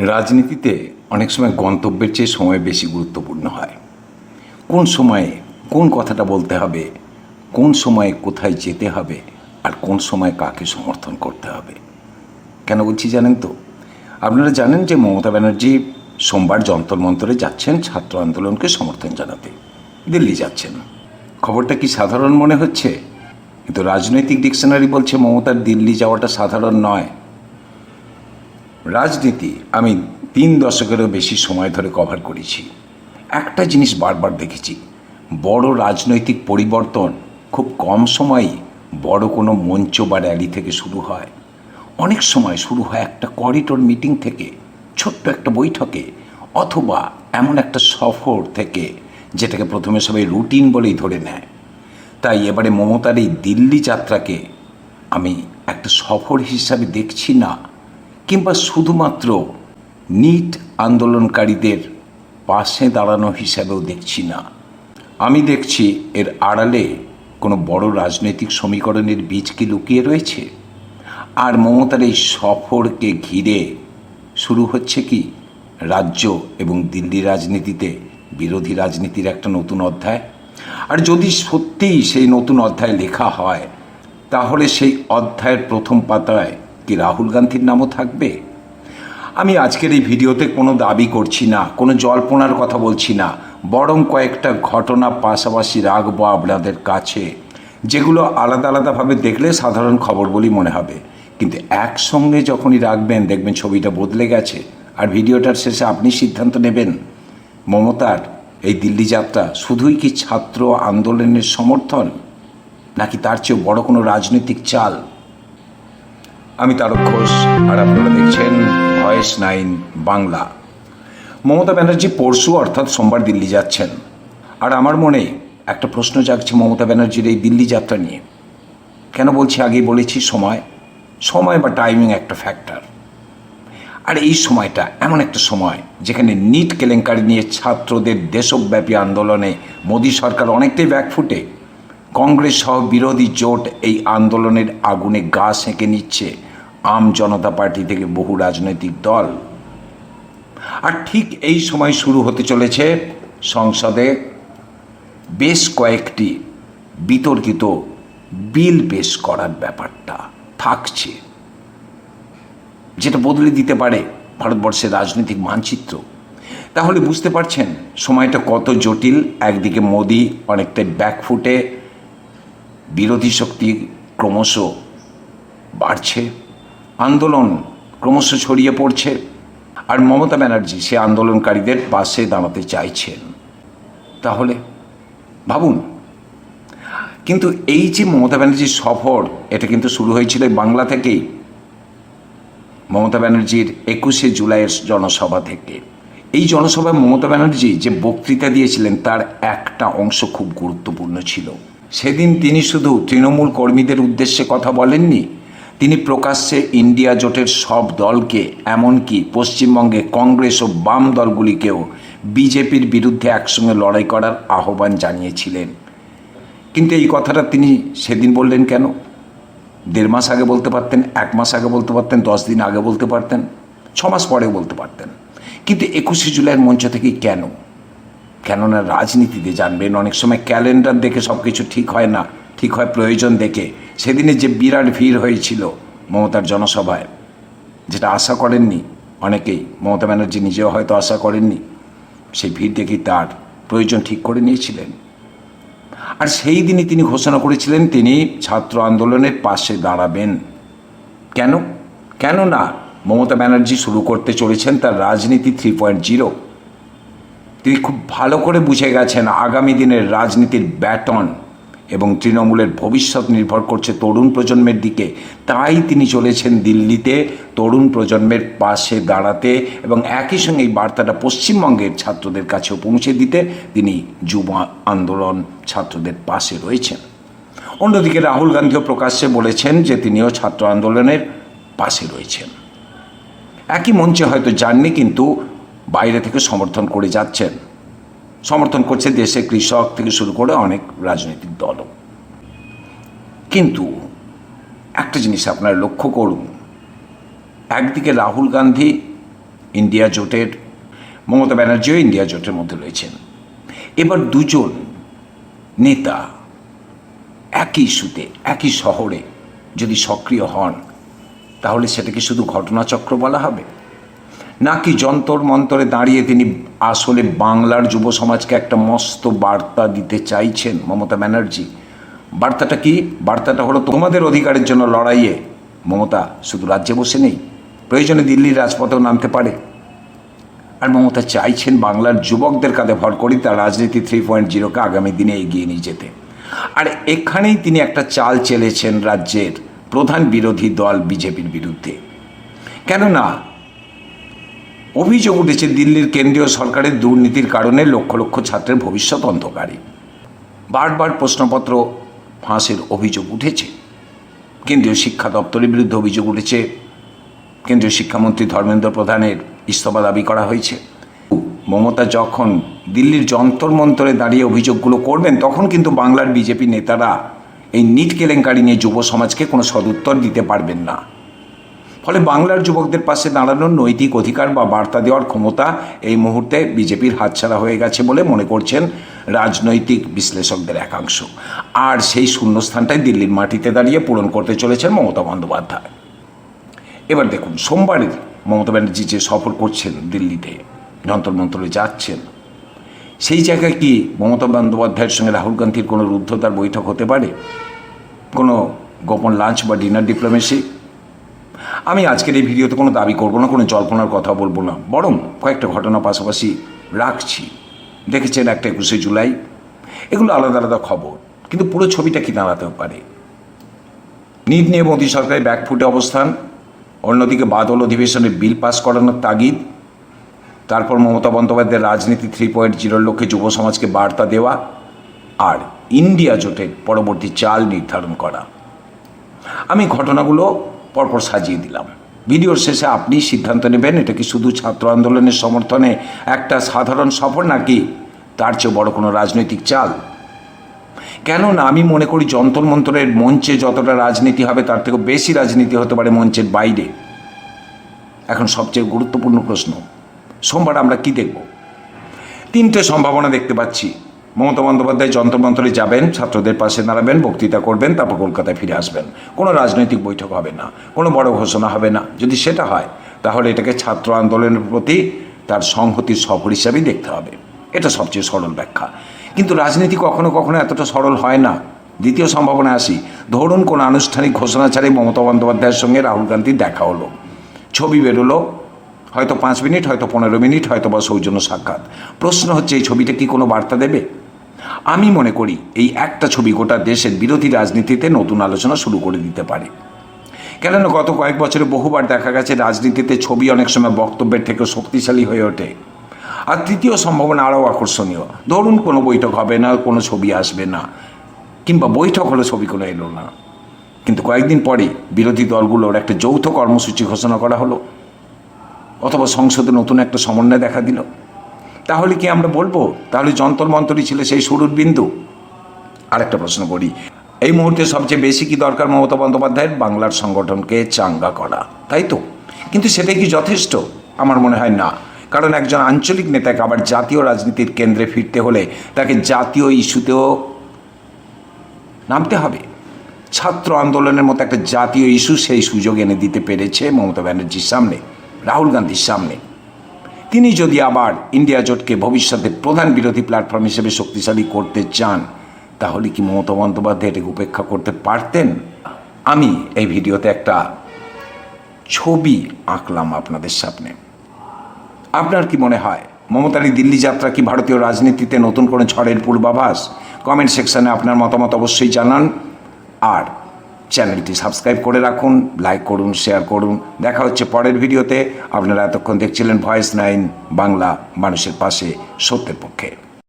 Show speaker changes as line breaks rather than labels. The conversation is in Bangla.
রাজনীতিতে অনেক সময় গন্তব্যের চেয়ে সময় বেশি গুরুত্বপূর্ণ হয়। কোন সময়ে কোন কথাটা বলতে হবে, কোন সময়ে কোথায় যেতে হবে, আর কোন সময় কাকে সমর্থন করতে হবে। কেন বলছি জানেন তো? আপনারা জানেন যে মমতা ব্যানার্জি সোমবার যন্তর মন্তরে যাচ্ছেন ছাত্র আন্দোলনকে সমর্থন জানাতে। দিল্লি যাচ্ছেন। খবরটা কি সাধারণ মনে হচ্ছে? কিন্তু রাজনৈতিক ডিকশনারি বলছে মমতার দিল্লি যাওয়াটা সাধারণ নয়। রাজনীতি আমি 3 দশকেরও বেশি সময় ধরে কভার করেছি। একটা জিনিস বারবার দেখেছি, বড় রাজনৈতিক পরিবর্তন খুব কম সময়েই বড় কোনো মঞ্চ বা র্যালি থেকে শুরু হয়। অনেক সময় শুরু হয় একটা করিডোর মিটিং থেকে, ছোট্ট একটা বৈঠকে, অথবা এমন একটা সফর থেকে যেটাকে প্রথমে সবাই রুটিন বলেই ধরে নেয়। তাই এবারে মমতার এই দিল্লি যাত্রাকে আমি একটা সফর হিসাবে দেখছি না, কিংবা শুধুমাত্র নিট আন্দোলনকারীদের পাশে দাঁড়ানো হিসাবেও দেখছি না। আমি দেখছি এর আড়ালে কোনো বড় রাজনৈতিক সমীকরণের বীজ কি লুকিয়ে রয়েছে। আর মমতার এই সফরকে ঘিরে শুরু হচ্ছে কি রাজ্য এবং দিল্লি রাজনীতিতে বিরোধী রাজনীতির একটা নতুন অধ্যায়। আর যদি সত্যিই সেই নতুন অধ্যায় লেখা হয়, তাহলে সেই অধ্যায়ের প্রথম পাতায় কি রাহুল গান্ধীর নামও থাকবে? আমি আজকের এই ভিডিওতে কোনো দাবি করছি না, কোনো জল্পনার কথা বলছি না, বরং কয়েকটা ঘটনা পাশাপাশি রাখবো আপনাদের কাছে, যেগুলো আলাদা আলাদাভাবে দেখলে সাধারণ খবর বলেই মনে হবে, কিন্তু একসঙ্গে যখনই রাখবেন দেখবেন ছবিটা বদলে গেছে। আর ভিডিওটার শেষে আপনি সিদ্ধান্ত নেবেন মমতার এই দিল্লি যাত্রা শুধুই কি ছাত্র আন্দোলনের সমর্থন, নাকি তার চেয়েও বড় কোনো রাজনৈতিক চাল। আমি তারক ঘোষ, আর আপনারা দেখছেন ভয়েস 9 বাংলা। মমতা ব্যানার্জি পরশু অর্থাৎ সোমবার দিল্লি যাচ্ছেন। আর আমার মনে একটা প্রশ্ন জাগছে মমতা ব্যানার্জির এই দিল্লি যাত্রা নিয়ে। কেন বলছি? আগেই বলেছি, সময় বা টাইমিং একটা ফ্যাক্টর। আর এই সময়টা এমন একটা সময় যেখানে নিট কেলেঙ্কারি নিয়ে ছাত্রদের দেশব্যাপী আন্দোলনে মোদী সরকার অনেকটাই ব্যাকফুটে। কংগ্রেস সহ বিরোধী জোট এই আন্দোলনের আগুনে গা সেঁকে নিচ্ছে, আম জনতা পার্টি থেকে বহু রাজনৈতিক দল। আর ঠিক এই সময় শুরু হতে চলেছে সংসদে বেশ কয়েকটি বিতর্কিত বিল পেশ করার ব্যাপারটা থাকছে, যেটা বদলে দিতে পারে ভারতবর্ষের রাজনৈতিক মানচিত্র। তাহলে বুঝতে পারছেন সময়টা কত জটিল। একদিকে মোদি অনেকটাই ব্যাকফুটে, বিরোধী শক্তি ক্রমশ বাড়ছে, আন্দোলন ক্রমশ ছড়িয়ে পড়ছে, আর মমতা ব্যানার্জি সে আন্দোলনকারীদের পাশে দাঁড়াতে চাইছেন। তাহলে ভাবুন। কিন্তু এই যে মমতা ব্যানার্জির সফর, এটা কিন্তু শুরু হয়েছিল বাংলা থেকেই, মমতা ব্যানার্জির 21শে জুলাইয়ের জনসভা থেকে। এই জনসভায় মমতা ব্যানার্জি যে বক্তৃতা দিয়েছিলেন তার একটা অংশ খুব গুরুত্বপূর্ণ ছিল। সেদিন তিনি শুধু তৃণমূল কর্মীদের উদ্দেশ্যে কথা বলেননি, তিনি প্রকাশ্যে ইন্ডিয়া জোটের সব দলকে, এমনকি পশ্চিমবঙ্গে কংগ্রেস ও বাম দলগুলিকেও বিজেপির বিরুদ্ধে একসঙ্গে লড়াই করার আহ্বান জানিয়েছিলেন। কিন্তু এই কথাটা তিনি সেদিন বললেন কেন? 1.5 মাস আগে বলতে পারতেন, 1 মাস আগে বলতে পারতেন, 10 দিন আগে বলতে পারতেন, 6 মাস পরেও বলতে পারতেন। কিন্তু 21শে জুলাইয়ের মঞ্চ থেকেই কেন? কেননা রাজনীতিতে জানবেন অনেক সময় ক্যালেন্ডার দেখে সব কিছু ঠিক হয় না, ঠিক হয় প্রয়োজন দেখে। সেদিনে যে বিরাট ভিড় হয়েছিল মমতার জনসভায়, যেটা আশা করেননি অনেকেই, মমতা ব্যানার্জি নিজেও হয়তো আশা করেননি, সেই ভিড় দেখেই তার প্রয়োজন ঠিক করে নিয়েছিলেন। আর সেই দিনই তিনি ঘোষণা করেছিলেন তিনি ছাত্র আন্দোলনের পাশে দাঁড়াবেন। কেন? কেননা মমতা ব্যানার্জি শুরু করতে চলেছেন তার রাজনীতি 3.0। তিনি খুব ভালো করে বুঝে গেছেন আগামী দিনের রাজনীতির ব্যাটন এবং তৃণমূলের ভবিষ্যৎ নির্ভর করছে তরুণ প্রজন্মের দিকে। তাই তিনি চলেছেন দিল্লিতে তরুণ প্রজন্মের পাশে দাঁড়াতে, এবং একই সঙ্গে এই বার্তাটা পশ্চিমবঙ্গের ছাত্রদের কাছেও পৌঁছে দিতে তিনি যুব আন্দোলন ছাত্রদের পাশে রয়েছেন। অন্যদিকে রাহুল গান্ধীও প্রকাশ্যে বলেছেন যে তিনিও ছাত্র আন্দোলনের পাশে রয়েছেন। একই মঞ্চে হয়তো যাননি, কিন্তু বাইরে থেকে সমর্থন করে যাচ্ছেন। সমর্থন করছে দেশে কৃষক থেকে শুরু করে অনেক রাজনৈতিক দলও। কিন্তু একটা জিনিস আপনারা লক্ষ্য করুন, একদিকে রাহুল গান্ধী ইন্ডিয়া জোটের, মমতা ব্যানার্জিও ইন্ডিয়া জোটের মধ্যে রয়েছেন। এবার দুজন নেতা একই ইস্যুতে একই শহরে যদি সক্রিয় হন, তাহলে সেটাকে শুধু ঘটনাচক্র বলা হবে, নাকি যন্তর মন্তরে দাঁড়িয়ে তিনি আসলে বাংলার যুব সমাজকে একটা মস্ত বার্তা দিতে চাইছেন মমতা ব্যানার্জি? বার্তাটা কি? বার্তাটা হলো, তোমাদের অধিকারের জন্য লড়াইয়ে মমতা শুধু রাজ্যে বসে নেই, প্রয়োজনে দিল্লির রাজপথেও নামতে পারে। আর মমতা চাইছেন বাংলার যুবকদের কাঁধে ভর করে তার রাজনীতি 3.0-কে আগামী দিনে এগিয়ে নিয়ে যেতে। আর এখানেই তিনি একটা চাল চেলেছেন রাজ্যের প্রধান বিরোধী দল বিজেপির বিরুদ্ধে। কেননা অভিযোগ উঠেছে দিল্লির কেন্দ্রীয় সরকারের দুর্নীতির কারণে লক্ষ লক্ষ ছাত্রের ভবিষ্যৎ অন্ধকারে। বারবার প্রশ্নপত্র ফাঁসের অভিযোগ উঠেছে, কেন্দ্রীয় শিক্ষা দপ্তরের বিরুদ্ধে অভিযোগ উঠেছে, কেন্দ্রীয় শিক্ষামন্ত্রী ধর্মেন্দ্র প্রধানের ইস্তফা দাবি করা হয়েছে। মমতা যখন দিল্লির যন্তর মন্তরে দাঁড়িয়ে অভিযোগগুলো করবেন, তখন কিন্তু বাংলার বিজেপি নেতারা এই নিট কেলেঙ্কারি নিয়ে যুব সমাজকে কোনো সদুত্তর দিতে পারবেন না। ফলে বাংলার যুবকদের পাশে দাঁড়ানোর নৈতিক অধিকার বা বার্তা দেওয়ার ক্ষমতা এই মুহূর্তে বিজেপির হাতছাড়া হয়ে গেছে বলে মনে করছেন রাজনৈতিক বিশ্লেষকদের একাংশ। আর সেই শূন্যস্থানটাই দিল্লির মাটিতে দাঁড়িয়ে পূরণ করতে চলেছেন মমতা বন্দ্যোপাধ্যায়। এবার দেখুন, সোমবারের মমতা ব্যানার্জি যে সফর করছেন দিল্লিতে, যন্তর মন্তরে যাচ্ছেন, সেই জায়গায় কি মমতা বন্দ্যোপাধ্যায়ের সঙ্গে রাহুল গান্ধীর কোনো রুদ্ধতার বৈঠক হতে পারে? কোনো গোপন লাঞ্চ বা ডিনার ডিপ্লোমেসি? আমি আজকের এই ভিডিওতে কোনো দাবি করব না, কোনো জল্পনার কথা বলবো না, বরং কয়েকটা ঘটনা পাশাপাশি রাখছি। দেখেছেন একটা 21শে জুলাই, এগুলো আলাদা আলাদা খবর, কিন্তু পুরো ছবিটা কি দাঁড়াতে পারে? নিট নিয়ে মোদী সরকারের ব্যাকফুটে অবস্থান, অন্যদিকে বাদল অধিবেশনের বিল পাস করানোর তাগিদ, তারপর মমতা বন্দ্যোপাধ্যায়ের রাজনীতি 3.0-র লক্ষ্যে যুব সমাজকে বার্তা দেওয়া, আর ইন্ডিয়া জোটের পরবর্তী চাল নির্ধারণ করা। আমি ঘটনাগুলো পরপর সাজিয়ে দিলাম। ভিডিওর শেষে আপনি সিদ্ধান্ত নেবেন এটা কি শুধু ছাত্র আন্দোলনের সমর্থনে একটা সাধারণ সফর, নাকি তার চেয়ে বড় কোনো রাজনৈতিক চাল। কেননা আমি মনে করি যন্তর মন্তরের মঞ্চে যতটা রাজনীতি হবে, তার থেকে বেশি রাজনীতি হতে পারে মঞ্চের বাইরে। এখন সবচেয়ে গুরুত্বপূর্ণ প্রশ্ন, সোমবার আমরা কি দেখব? তিনটে সম্ভাবনা দেখতে পাচ্ছি। মমতা বন্দ্যোপাধ্যায় যন্তর মন্তরে যাবেন, ছাত্রদের পাশে দাঁড়াবেন, বক্তৃতা করবেন, তারপর কলকাতায় ফিরে আসবেন। কোনো রাজনৈতিক বৈঠক হবে না, কোনো বড় ঘোষণা হবে না। যদি সেটা হয়, তাহলে এটাকে ছাত্র আন্দোলনের প্রতি তার সংহতির সফর হিসাবেই দেখতে হবে। এটা সবচেয়ে সরল ব্যাখ্যা। কিন্তু রাজনীতি কখনো কখনো এতটা সরল হয় না। দ্বিতীয় সম্ভাবনা আসি, ধরুন কোনো আনুষ্ঠানিক ঘোষণা ছাড়াই মমতা বন্দ্যোপাধ্যায়ের সঙ্গে রাহুল গান্ধীর দেখা হলো, ছবি বেরোলো, হয়তো 5 মিনিট, হয়তো 15 মিনিট, হয়তো বা সৌজন্য সাক্ষাৎ। প্রশ্ন হচ্ছে, এই ছবিটা কি কোনো বার্তা দেবে? আমি মনে করি এই একটা ছবি গোটা দেশের বিরোধী রাজনীতিতে নতুন আলোচনা শুরু করে দিতে পারে। কেননা গত কয়েক বছরে বহুবার দেখা গেছে রাজনীতিতে ছবি অনেক সময় বক্তব্যের থেকে শক্তিশালী হয়ে ওঠে। আর তৃতীয় সম্ভাবনা আরও আকর্ষণীয়, ধরুন কোনো বৈঠক হবে না, কোনো ছবি আসবে না, কিংবা বৈঠক হলো ছবি কোনো এলো না, কিন্তু কয়েকদিন পরে বিরোধী দলগুলোর একটা যৌথ কর্মসূচি ঘোষণা করা হলো, অথবা সংসদে নতুন একটা সমন্বয় দেখা দিল। তাহলে কি আমরা বলবো তাহলে যন্তর মন্তরই ছিল সেই শুরুর বিন্দু? আরেকটা প্রশ্ন করি, এই মুহূর্তে সবচেয়ে বেশি কি দরকার মমতা বন্দ্যোপাধ্যায়ের? বাংলার সংগঠনকে চাঙ্গা করা, তাই তো? কিন্তু সেটাই কি যথেষ্ট? আমার মনে হয় না। কারণ একজন আঞ্চলিক নেতাকে আবার জাতীয় রাজনীতির কেন্দ্রে ফিরতে হলে তাকে জাতীয় ইস্যুতেও নামতে হবে। ছাত্র আন্দোলনের মতো একটা জাতীয় ইস্যু সেই সুযোগ এনে দিতে পেরেছে মমতা ব্যানার্জির সামনে, রাহুল গান্ধীর সামনে। তিনি যদি আবার ইন্ডিয়া জোটকে ভবিষ্যতে প্রধান বিরোধী প্ল্যাটফর্ম হিসেবে শক্তিশালী করতে চান, তাহলে কি মমতা বন্দ্যোপাধ্যায় এটাকে উপেক্ষা করতে পারতেন? আমি এই ভিডিওতে একটা ছবি আঁকলাম আপনাদের সামনে। আপনার কি মনে হয় মমতার এই দিল্লি যাত্রা কি ভারতীয় রাজনীতিতে নতুন কোনো ঝড়ের পূর্বাভাস? কমেন্ট সেকশনে আপনার মতামত অবশ্যই জানান। আর চ্যানেলটি সাবস্ক্রাইব করে রাখুন, লাইক করুন, শেয়ার করুন। দেখা হচ্ছে পরের ভিডিওতে। আপনারা এতক্ষণ দেখছিলেন ভয়েস 9 বাংলা, মানুষের পাশে, সত্যের পক্ষে।